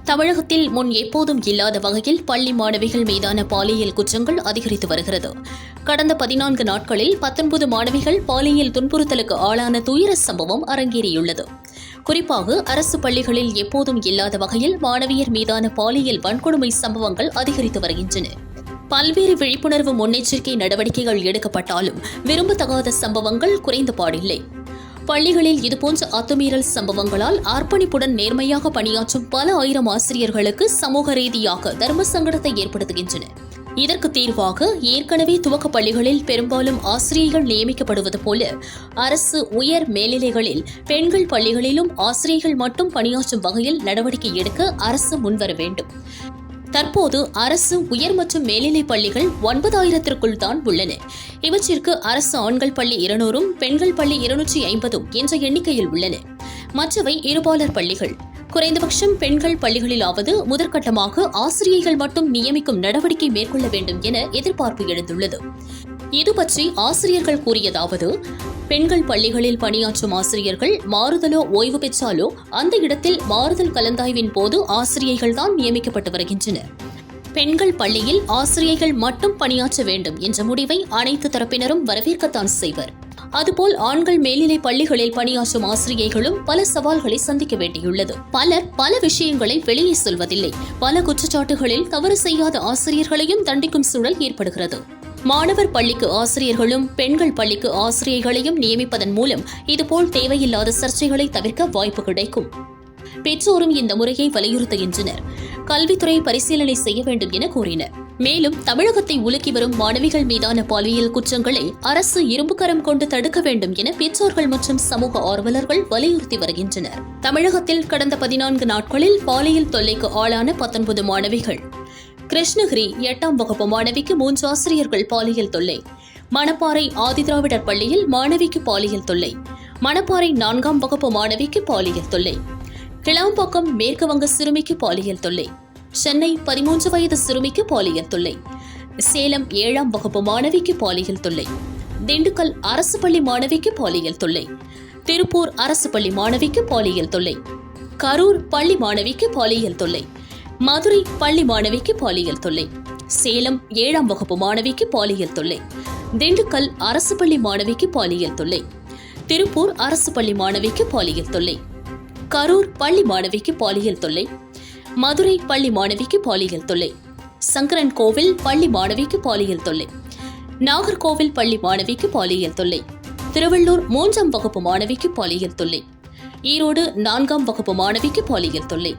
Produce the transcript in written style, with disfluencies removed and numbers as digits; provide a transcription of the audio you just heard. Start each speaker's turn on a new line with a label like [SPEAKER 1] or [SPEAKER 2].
[SPEAKER 1] தமிழகத்தில் முன் எப்போதும் இல்லாத வகையில் பள்ளி மாணவிகள் மீதான பாலியல் குற்றங்கள் அதிகரித்து வருகிறது. கடந்த 14 நாட்களில் 19 மாணவிகள் பாலியல் துன்புறுத்தலுக்கு ஆளான துயர சம்பவம் அரங்கேறியுள்ளது. குறிப்பாக அரசு பள்ளிகளில் எப்போதும் இல்லாத வகையில் மாணவியர் மீதான பாலியல் வன்கொடுமை சம்பவங்கள் அதிகரித்து வருகின்றன. பல்வேறு விழிப்புணர்வு முன்னெச்சரிக்கை நடவடிக்கைகள் எடுக்கப்பட்டாலும் விரும்பத்தகாத சம்பவங்கள் குறைந்தபாடில்லை. பள்ளிகளில் இதுபோன்ற அத்துமீறல் சம்பவங்களால் அர்ப்பணிப்புடன் நேர்மையாக பணியாற்றும் பல ஆயிரம் ஆசிரியர்களுக்கு சமூக ரீதியாக தர்ம சங்கடத்தை ஏற்படுத்துகின்றன. இதற்கு தீர்வாக ஏற்கனவே துவக்க பள்ளிகளில் பெரும்பாலும் ஆசிரியர்கள் நியமிக்கப்படுவது போல அரசு உயர் மேல்நிலைகளில் பெண்கள் பள்ளிகளிலும் ஆசிரியர்கள் மட்டும் பணியாற்றும் வகையில் நடவடிக்கை எடுக்க அரசு முன்வர வேண்டும். தற்போது அரசு உயர் மற்றும் மேல்நிலைப் பள்ளிகள் 9000ற்குள் தான் உள்ளன. இவற்றிற்கு அரசு ஆண்கள் பள்ளி 200 பெண்கள் பள்ளி 250 என்ற எண்ணிக்கையில் உள்ளன. மற்றவை இருபாலர் பள்ளிகள். குறைந்தபட்சம் பெண்கள் பள்ளிகளிலாவது முதற்கட்டமாக ஆசிரியர்கள் மட்டும் நியமிக்கும் நடவடிக்கை மேற்கொள்ள வேண்டும் என எதிர்பார்ப்பு எழுந்துள்ளது. இதுபற்றி ஆசிரியர்கள் கூறியதாவது: பெண்கள் பள்ளிகளில் பணியாற்றும் ஆசிரியர்கள் மாறுதலோ ஓய்வு பெற்றாலோ அந்த இடத்தில் மாறுதல் கலந்தாய்வின் போது ஆசிரியர்கள் தான் நியமிக்கப்பட்டு வருகின்றனர். பெண்கள் பள்ளியில் ஆசிரியர்கள் மட்டும் பணியாற்ற வேண்டும் என்ற முடிவை அனைத்து தரப்பினரும் வரவேற்கத்தான் செய்வர். அதுபோல் ஆண்கள் மேல்நிலைப் பள்ளிகளில் பணியாற்றும் ஆசிரியர்களும் பல சவால்களை சந்திக்க வேண்டியுள்ளது. பலர் பல விஷயங்களை வெளியே சொல்வதில்லை. பல குற்றச்சாட்டுகளில் தவறு செய்யாத ஆசிரியர்களையும் தண்டிக்கும் சூழல் ஏற்படுகிறது. மாணவர் பள்ளிக்கு ஆசிரியர்களும் பெண்கள் பள்ளிக்கு ஆசிரியர்களையும் நியமிப்பதன் மூலம் இதுபோல் தேவையில்லாத சர்ச்சைகளை தவிர்க்க வாய்ப்பு கிடைக்கும். பெற்றோரும் இந்த முறையை வலியுறுத்துகின்றனர். கல்வித்துறை பரிசீலனை செய்ய வேண்டும் என கூறினர். மேலும் தமிழகத்தை உலுக்கி வரும் மாணவிகள் மீதான பாலியல் குற்றங்களை அரசு இரும்புக்கரம் கொண்டு தடுக்க வேண்டும் என பெற்றோர்கள் மற்றும் சமூக ஆர்வலர்கள் வலியுறுத்தி வருகின்றனர். தமிழகத்தில் கடந்த 14 நாட்களில் பாலியல் தொல்லைக்கு ஆளான 19 மாணவிகள். கிருஷ்ணகிரி 8ஆம் வகுப்பு மாணவிக்கு 3 ஆசிரியர்கள் பாலியல் தொல்லை. மணப்பாறை ஆதிதிராவிடர் பள்ளியில் மாணவிக்கு பாலியல் தொல்லை. மணப்பாறை 4ஆம் வகுப்பு மாணவிக்கு பாலியல் தொல்லை. கிளாம்பாக்கம் மேற்கு வங்க சிறுமிக்கு பாலியல் தொல்லை. சென்னை 13 வயது சிறுமிக்கு பாலியல் தொல்லை. சேலம் 7ஆம் வகுப்பு மாணவிக்கு பாலியல் தொல்லை. திண்டுக்கல் அரசு பள்ளி மாணவிக்கு பாலியல் தொல்லை. திருப்பூர் அரசு பள்ளி மாணவிக்கு பாலியல் தொல்லை. கரூர் பள்ளி மாணவிக்கு பாலியல் தொல்லை. மதுரை பள்ளி மாணவிக்கு பாலியல் தொல்லை. சேலம் 7ஆம் வகுப்பு மாணவிக்கு பாலியல் தொல்லை. திண்டுக்கல் அரசு பள்ளி மாணவிக்கு பாலியல் தொல்லை. திருப்பூர் அரசு பள்ளி மாணவிக்கு பாலியல் தொல்லை. கரூர் பள்ளி மாணவிக்கு பாலியல் தொல்லை. மதுரை பள்ளி மாணவிக்கு பாலியல் தொல்லை. சங்கரன் கோவில் பள்ளி மாணவிக்கு பாலியல் தொல்லை. நாகர்கோவில் பள்ளி மாணவிக்கு பாலியல் தொல்லை. திருவள்ளூர் 3ஆம் வகுப்பு மாணவிக்கு பாலியல் தொல்லை. ஈரோடு 4ஆம் வகுப்பு மாணவிக்கு பாலியல் தொல்லை.